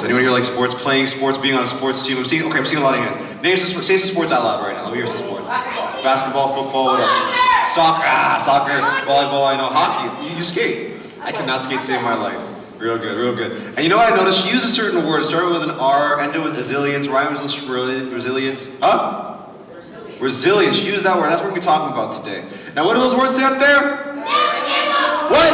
Anyone here like sports? Playing sports, being on a sports team? I'm seeing a lot of hands. Say some sports out loud right now. Let me hear some sports. Basketball, football, what else? Soccer, volleyball, I know. Hockey, you skate. I cannot skate to save my life. Real good, real good. And you know what I noticed? She used a certain word. It started with an R, ended with resilience, rhymes with resilience. Huh? Resilience. She used that word. That's what we're talking about today. Now, what do those words say up there? Never give up. What?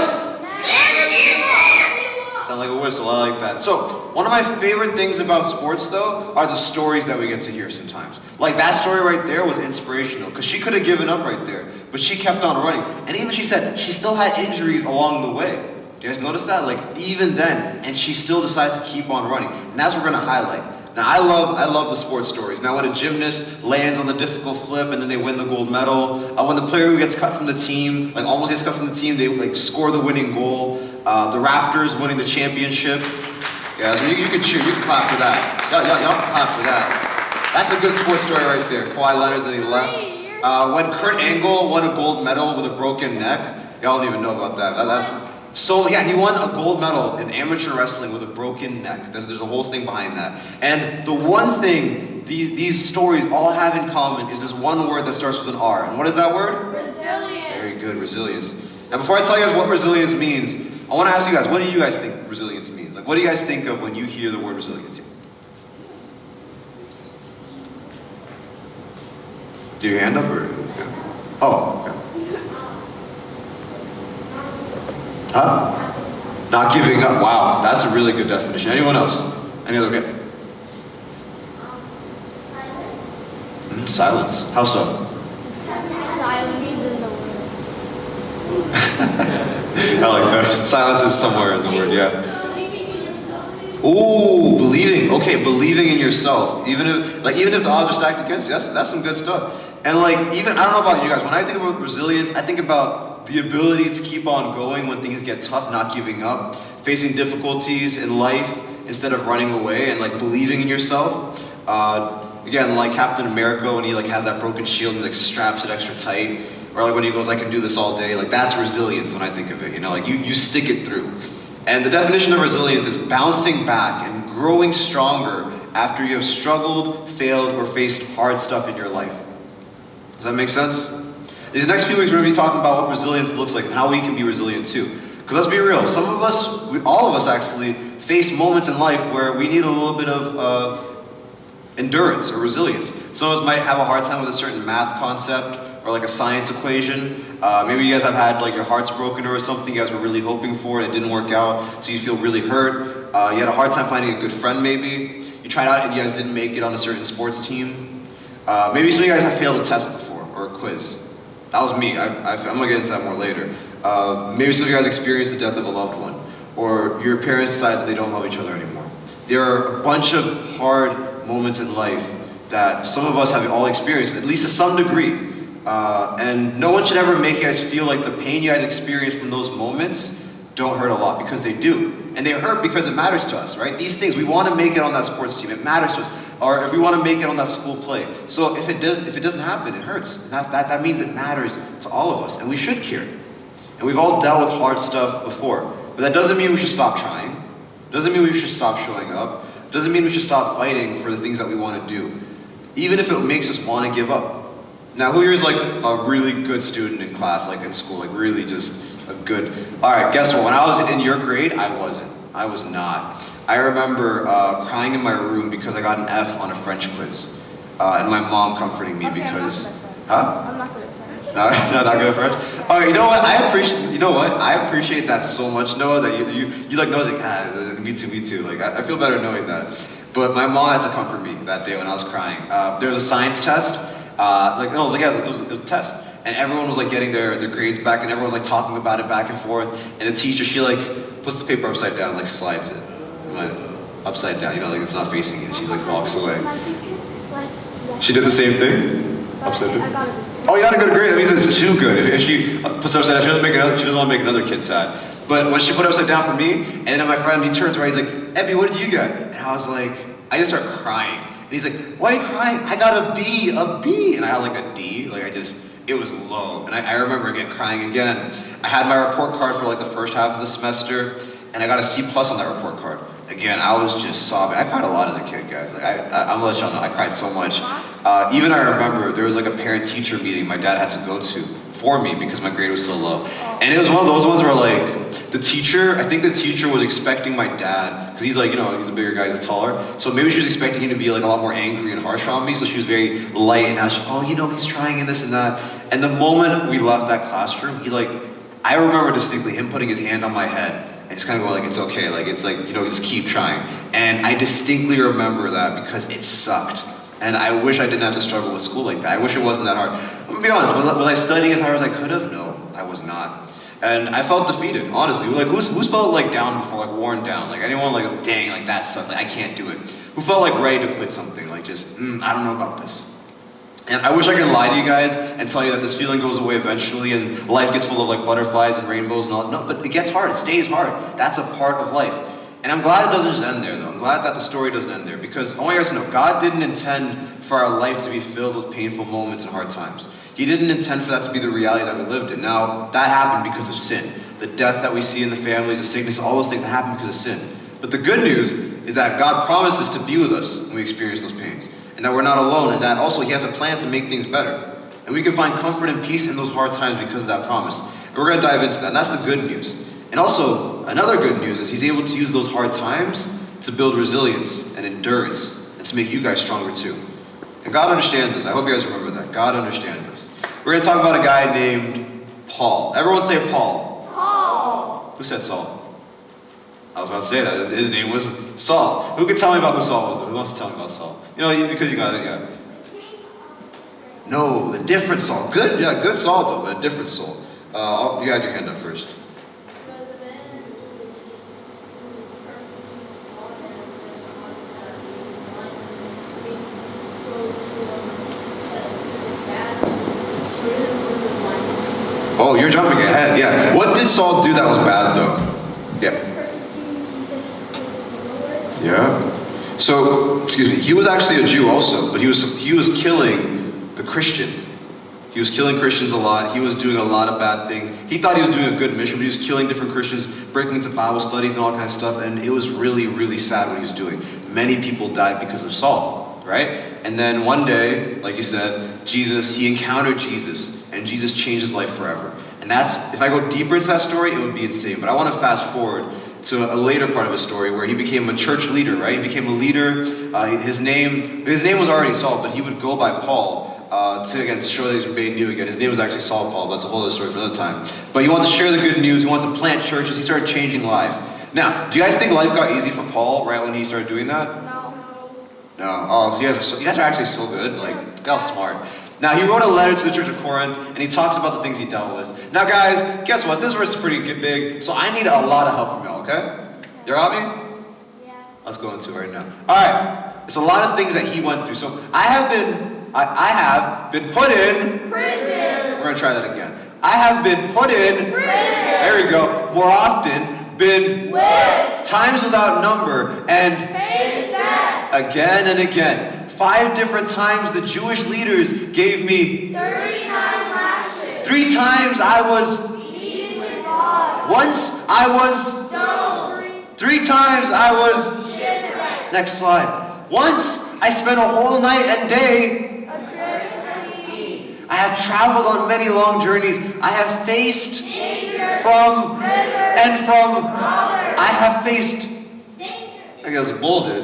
Never give up. Sound like a whistle. I like that. So, one of my favorite things about sports, though, are the stories that we get to hear sometimes. Like that story right there was inspirational because she could have given up right there, but she kept on running. And even she said she still had injuries along the way. Do you guys notice that? Like even then, and she still decided to keep on running. And that's what we're gonna highlight. Now I love the sports stories. Now when a gymnast lands on the difficult flip and then they win the gold medal, when the player who gets cut from the team, like almost gets cut from the team, they like score the winning goal. The Raptors winning the championship. Yeah, so you can cheer, you can clap for that. Y'all can clap for that. That's a good sports story right there. Kawhi Leonard's, then he left. When Kurt Angle won a gold medal with a broken neck, y'all don't even know about that. So yeah, he won a gold medal in amateur wrestling with a broken neck. There's a whole thing behind that. And the one thing these stories all have in common is this one word that starts with an R. And what is that word? Resilience. Very good, resilience. Now before I tell you guys what resilience means, I want to ask you guys, what do you guys think resilience means? Like what do you guys think of when you hear the word resilience? Do your hand up or? Oh, okay. Huh? Not giving up. Wow, that's a really good definition. Anyone else? Any other? Okay. Silence. How so? Silence is in the word. I like that. Silence is somewhere in the word, yeah. Believing in yourself. Ooh, believing. Okay, believing in yourself. Even if the odds are stacked against you, that's some good stuff. And like even I don't know about you guys, when I think about resilience, I think about the ability to keep on going when things get tough, not giving up, facing difficulties in life instead of running away, and like believing in yourself. Again, like Captain America when he like has that broken shield and like straps it extra tight, or like when he goes, I can do this all day. Like that's resilience when I think of it. You know, like you stick it through. And the definition of resilience is bouncing back and growing stronger after you have struggled, failed, or faced hard stuff in your life. Does that make sense? These next few weeks we're going to be talking about what resilience looks like and how we can be resilient too. Because let's be real, some of us, all of us actually, face moments in life where we need a little bit of endurance or resilience. Some of us might have a hard time with a certain math concept or like a science equation. Maybe you guys have had like your hearts broken or something you guys were really hoping for and it didn't work out, so you feel really hurt. You had a hard time finding a good friend maybe. You tried out and you guys didn't make it on a certain sports team. Maybe some of you guys have failed a test before or a quiz. That was me. I'm gonna get into that more later. Maybe some of you guys experienced the death of a loved one, or your parents decide that they don't love each other anymore. There are a bunch of hard moments in life that some of us have all experienced, at least to some degree. And no one should ever make you guys feel like the pain you guys experience from those moments don't hurt a lot, because they do. And they hurt because it matters to us, right? These things, we want to make it on that sports team, it matters to us. Or if we want to make it on that school play. So if it doesn't happen, it hurts. And that means it matters to all of us, and we should care. And we've all dealt with hard stuff before. But that doesn't mean we should stop trying. Doesn't mean we should stop showing up. Doesn't mean we should stop fighting for the things that we want to do, even if it makes us want to give up. Now, who here is like a really good student in class, like in school, like really just a good, all right, guess what? When I was in your grade, I wasn't. I was not. I remember crying in my room because I got an F on a French quiz. And my mom comforting me because, I'm not good at French. No, not good at French? All right, you know what? I appreciate that so much, Noah, that you like Noah's like, me too. Like, I feel better knowing that. But my mom had to comfort me that day when I was crying. There was a science test. It was a test. And everyone was like getting their grades back, and everyone was like talking about it back and forth. And the teacher, she like puts the paper upside down, like slides it. Like, upside down, you know, like it's not facing it. She like walks away. She did the same thing? Upside down? Oh, you got a good grade. That means it's too good. If she puts it upside down, she doesn't want to make another kid sad. But when she put it upside down for me, and then my friend, he turns around, he's like, Ebby, what did you get? And I was like, I just start crying. And he's like, why are you crying? I got a B. And I had like a D. It was low. And I remember again crying again. I had my report card for like the first half of the semester, and I got a C+ on that report card. again, I was just sobbing. I cried a lot as a kid, guys. Like I'm gonna let y'all know, I cried so much. Even I remember there was like a parent-teacher meeting my dad had to go to for me because my grade was so low. And it was one of those ones where like I think the teacher was expecting my dad, because he's like, he's a bigger guy, he's taller. So maybe she was expecting him to be like a lot more angry and harsh on me. So she was very light and now he's trying and this and that. And the moment we left that classroom, I remember distinctly him putting his hand on my head and just kind of going like, it's okay, like it's like, just keep trying. And I distinctly remember that because it sucked. And I wish I didn't have to struggle with school like that. I wish it wasn't that hard. I'm gonna be honest, was I studying as hard as I could have? No, I was not. And I felt defeated, honestly. Like, who's felt like down before, like worn down? Like anyone like, dang, like that sucks, like I can't do it. Who felt like ready to quit something? Like just, I don't know about this. And I wish I could lie to you guys and tell you that this feeling goes away eventually and life gets full of like butterflies and rainbows and all. No, but it gets hard, it stays hard. That's a part of life. And I'm glad it doesn't just end there though. I'm glad that the story doesn't end there because I want you guys to know, God didn't intend for our life to be filled with painful moments and hard times. He didn't intend for that to be the reality that we lived in. Now, that happened because of sin. The death that we see in the families, the sickness, all those things that happen because of sin. But the good news is that God promises to be with us when we experience those pains. And that we're not alone, and that also He has a plan to make things better. And we can find comfort and peace in those hard times because of that promise. And we're gonna dive into that, and that's the good news. And also, another good news is He's able to use those hard times to build resilience and endurance, and to make you guys stronger too. And God understands us. I hope you guys remember that. God understands us. We're gonna talk about a guy named Paul. Everyone say Paul. Paul. Who said Saul? I was about to say that. His name was Saul. Who can tell me about who Saul was though? Who wants to tell me about Saul? Because you got it, yeah. No, the different Saul. Good, yeah, good Saul though, but a different Saul. You had your hand up first. Oh, you're jumping ahead, yeah. What did Saul do that was bad though? Yeah. Yeah. So, he was actually a Jew also, but he was killing the Christians. He was killing Christians a lot. He was doing a lot of bad things. He thought he was doing a good mission, but he was killing different Christians, breaking into Bible studies and all kind of stuff, and it was really, really sad what he was doing. Many people died because of Saul, right? And then one day, like you said, he encountered Jesus, and Jesus changed his life forever. And if I go deeper into that story, it would be insane. But I want to fast forward to a later part of his story where he became a church leader, right? He became a leader. His name was already Saul, but he would go by Paul to show that he's made new again. His name was actually Saul Paul, but that's a whole other story for another time. But he wanted to share the good news. He wanted to plant churches. He started changing lives. Now, do you guys think life got easy for Paul right when he started doing that? No. No. Oh, you guys are actually so good. Like, y'all smart. Now, he wrote a letter to the church of Corinth, and he talks about the things he dealt with. Now, guys, guess what? This verse is pretty big, so I need a lot of help from y'all, okay? You got me? Yeah. Let's go into it right now. All right. It's a lot of things that he went through. So I have been put in prison. We're going to try that again. I have been put in prison. There we go. More often, been whipped. Times without number, and Faced death. again and again. 5 different times the Jewish leaders gave me 39 lashes. 3 times I was Beaten with rods. once I was Stoned. 3 times I was Shipwrecked. next slide. Once I spent a whole night and day. Adrift at sea. I have traveled on many long journeys. I have faced Danger. from River. and from. Robbers. I have faced. Danger. I guess bolded.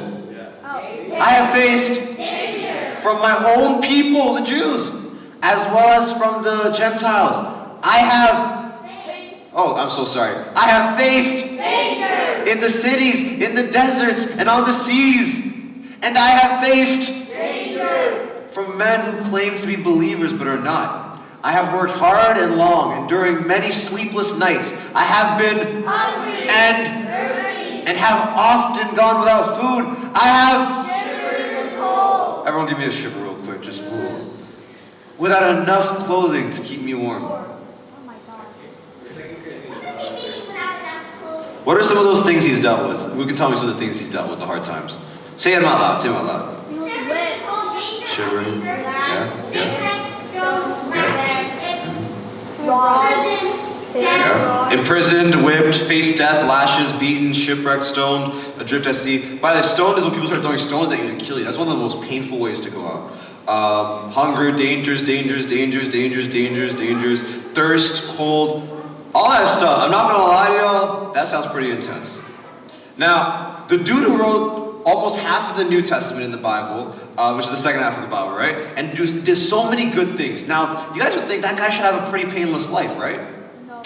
Oh. I have faced Danger. from my own people, the Jews, as well as from the Gentiles. I have. Oh, I'm so sorry. I have faced Danger. in the cities, in the deserts, and on the seas. And I have faced Danger. from men who claim to be believers but are not. I have worked hard and long, enduring many sleepless nights. I have been Hungry. and Thirsty. and have often gone without food. I have. Shivered in the cold. Everyone give me a shiver real quick, just without enough clothing to keep me warm. Oh my God. What are some of those things he's dealt with? Who can tell me some of the things he's dealt with, the hard times? Say them out loud, say them out loud. He was whipped. Shivering, yeah. Rods. Yeah. Imprisoned, whipped, faced death, lashes, beaten, shipwrecked, stoned, adrift at sea. By the way, stoned is when people start throwing stones at you to kill you. That's one of the most painful ways to go out. Hunger, dangers, thirst, cold, all that stuff. I'm not gonna lie to y'all, that sounds pretty intense. Now, the dude who wrote almost half of the New Testament in the Bible, which is the second half of the Bible, right? And did so many good things. Now, you guys would think that guy should have a pretty painless life, right? No.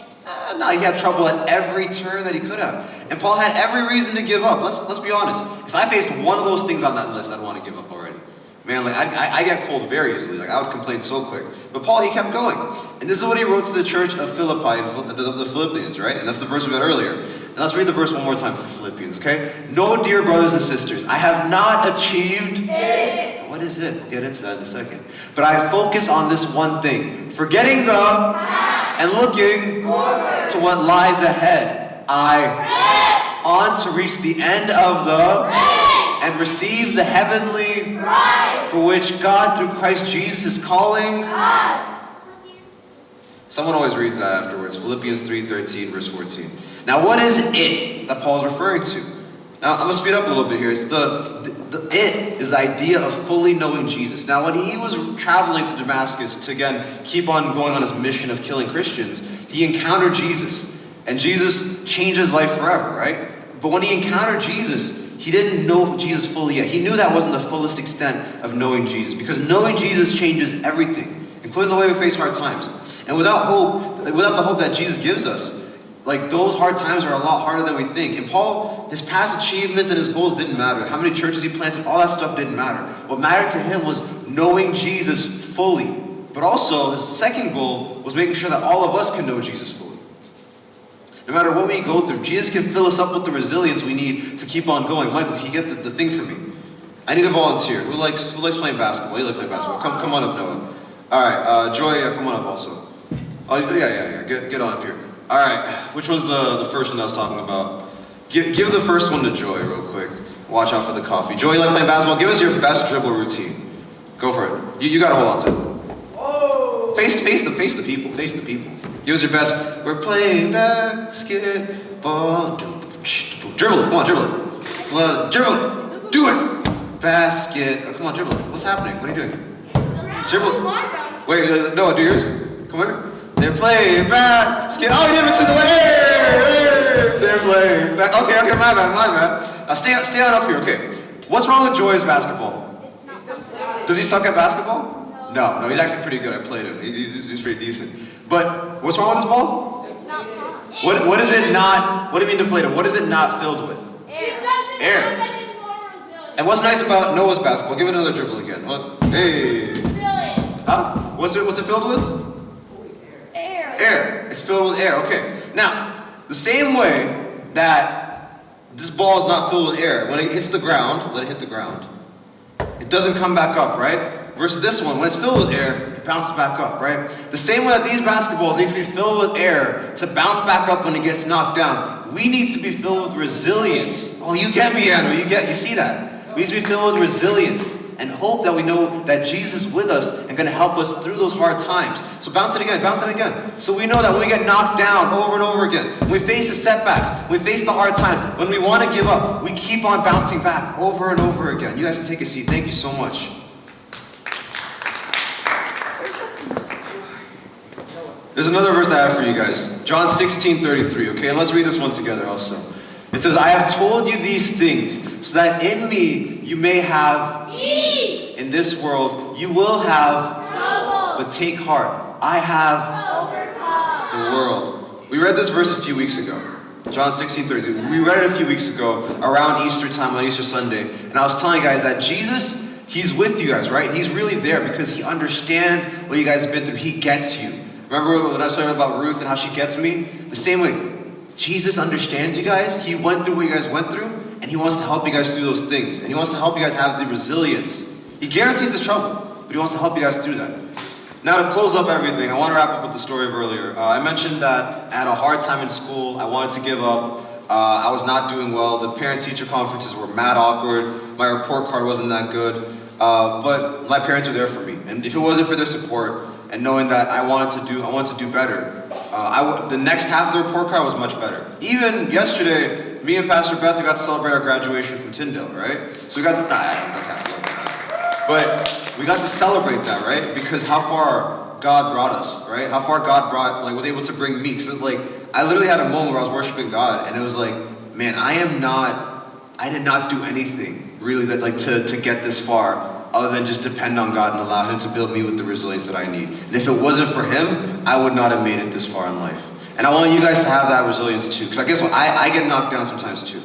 No, he had trouble at every turn that he could have. And Paul had every reason to give up. Let's be honest. If I faced one of those things on that list, I'd want to give up already. Man, like I get cold very easily. Like I would complain so quick. But Paul, he kept going. And this is what he wrote to the church of Philippi, the Philippians, right? And that's the verse we read earlier. And let's read the verse one more time for Philippians, okay? No, dear brothers and sisters, I have not achieved This. What is it? We'll get into that in a second. But I focus on this one thing, forgetting the and looking to what lies ahead. I on to reach the end of the and receive the heavenly for which God through Christ Jesus is calling. Someone always reads that afterwards. Philippians 3:13, verse 14. Now what is it that Paul's referring to? Now I'm gonna speed up a little bit here. It's it is the idea of fully knowing Jesus. Now when he was traveling to Damascus to again keep on going on his mission of killing Christians, he encountered Jesus. And Jesus changed his life forever, right? But when he encountered Jesus, he didn't know Jesus fully yet. He knew that wasn't the fullest extent of knowing Jesus, because knowing Jesus changes everything, including the way we face hard times. And without the hope that Jesus gives us, like those hard times are a lot harder than we think. And Paul, his past achievements and his goals didn't matter. How many churches he planted, all that stuff didn't matter. What mattered to him was knowing Jesus fully. But also, his second goal was making sure that all of us can know Jesus fully. No matter what we go through, Jesus can fill us up with the resilience we need to keep on going. Michael, can you get the thing for me? I need a volunteer. Who likes playing basketball? You like playing basketball? Come on up, Noah. All right, Joy, come on up also. Oh yeah. Get on up here. All right, which was the first one I was talking about? Give the first one to Joy real quick. Watch out for the coffee. Joy, you like playing basketball? Give us your best dribble routine. Go for it. You gotta hold on to it. Oh. Face the people. Face the people. Give us your best. We're playing basketball. Dribble it. Come on, dribble it. Dribble it. Do it. Basket. Oh, come on, dribble it. What's happening? What are you doing? Dribble. Wait, no, do yours. Come here. They're playing basket. Oh, you didn't the way. They're playing. Okay, my bad. Now stay on up here. Okay. What's wrong with Joy's basketball? Does he suck at basketball? No, he's actually pretty good. I played him. He's pretty decent. But what's wrong with his ball? It's not fun. What is it not? What do you mean deflated? What is it not filled with? Air. And what's nice about Noah's basketball? Give it another dribble again. Hey. Huh? What's it filled with? Air. It's filled with air. Okay. Now, the same way that this ball is not filled with air, when it hits the ground, let it hit the ground. It doesn't come back up, right? Versus this one, when it's filled with air, it bounces back up, right? The same way that these basketballs need to be filled with air to bounce back up when it gets knocked down, we need to be filled with resilience. Oh, you get me, Andrew. You see that? We need to be filled with resilience and hope that we know that Jesus is with us and going to help us through those hard times. So bounce it again. So we know that when we get knocked down over and over again, when we face the setbacks, when we face the hard times, when we want to give up, we keep on bouncing back over and over again. You guys can take a seat. Thank you so much. There's another verse that I have for you guys. John 16:33, okay? And let's read this one together also. It says, I have told you these things so that in me you may have peace. In this world you will have trouble. But take heart. I have Overcome the world. We read this verse a few weeks ago. John 16:33. We read it a few weeks ago around Easter time on Easter Sunday. And I was telling you guys that Jesus, he's with you guys, right? He's really there because he understands what you guys have been through. He gets you. Remember when I was talking about Ruth and how she gets me? The same way. Jesus understands you guys. He went through what you guys went through, and he wants to help you guys through those things. And he wants to help you guys have the resilience. He guarantees the trouble, but he wants to help you guys through that. Now to close up everything, I want to wrap up with the story of earlier. I mentioned that I had a hard time in school. I wanted to give up. I was not doing well. The parent-teacher conferences were mad awkward. My report card wasn't that good. But my parents were there for me. And if it wasn't for their support, and knowing that I wanted to do better. The next half of the report card was much better. Even yesterday, me and Pastor Beth got to celebrate our graduation from Tyndale, right? So we got to, but we got to celebrate that, right? Because how far God brought us, right? How far God was able to bring me. Because I literally had a moment where I was worshiping God, and it was like, man, I did not do anything really to get this far, other than just depend on God and allow Him to build me with the resilience that I need. And if it wasn't for Him, I would not have made it this far in life. And I want you guys to have that resilience too, because I guess what I get knocked down sometimes too.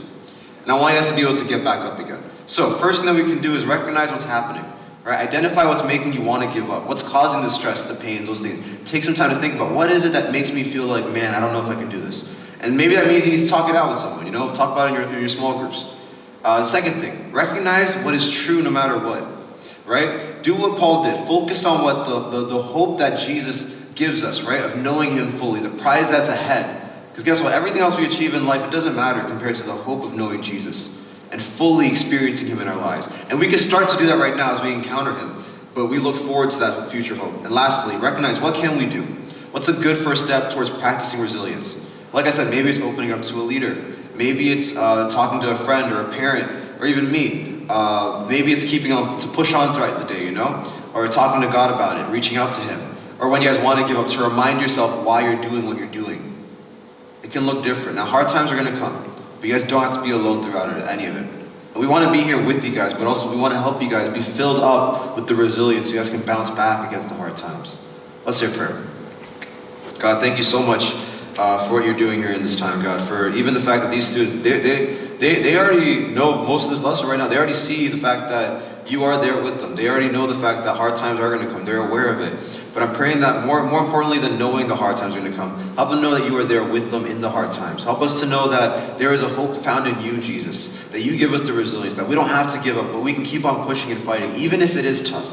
And I want you guys to be able to get back up again. So first thing that we can do is recognize what's happening. Right? Identify what's making you want to give up. What's causing the stress, the pain, those things. Take some time to think about what is it that makes me feel like, man, I don't know if I can do this. And maybe that means you need to talk it out with someone, talk about it in your small groups. Second thing, recognize what is true no matter what, right? Do what Paul did. Focus on what the hope that Jesus gives us, right? Of knowing Him fully, the prize that's ahead. Because guess what? Everything else we achieve in life, it doesn't matter compared to the hope of knowing Jesus and fully experiencing Him in our lives. And we can start to do that right now as we encounter Him, but we look forward to that future hope. And lastly, recognize what can we do? What's a good first step towards practicing resilience? Like I said, maybe it's opening up to a leader. Maybe it's talking to a friend or a parent, or even me. Maybe it's keeping on to push on throughout the day, or talking to God about it, reaching out to Him. Or when you guys want to give up, to remind yourself why you're doing what you're doing. It can look different. Now, hard times are going to come, but you guys don't have to be alone throughout any of it. And we want to be here with you guys, but also we want to help you guys be filled up with the resilience so you guys can bounce back against the hard times. Let's say a prayer. God, thank you so much for what you're doing here in this time, God, for even the fact that these students, they already know most of this lesson right now. They already see the fact that you are there with them. They already know the fact that hard times are going to come. They're aware of it. But I'm praying that more importantly than knowing the hard times are going to come, help them know that you are there with them in the hard times. Help us to know that there is a hope found in you, Jesus, that you give us the resilience, that we don't have to give up, but we can keep on pushing and fighting, even if it is tough.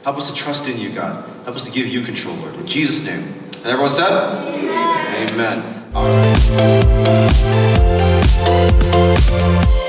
Help us to trust in you, God. Help us to give you control, Lord. In Jesus' name. And everyone said? Amen. Amen. All right.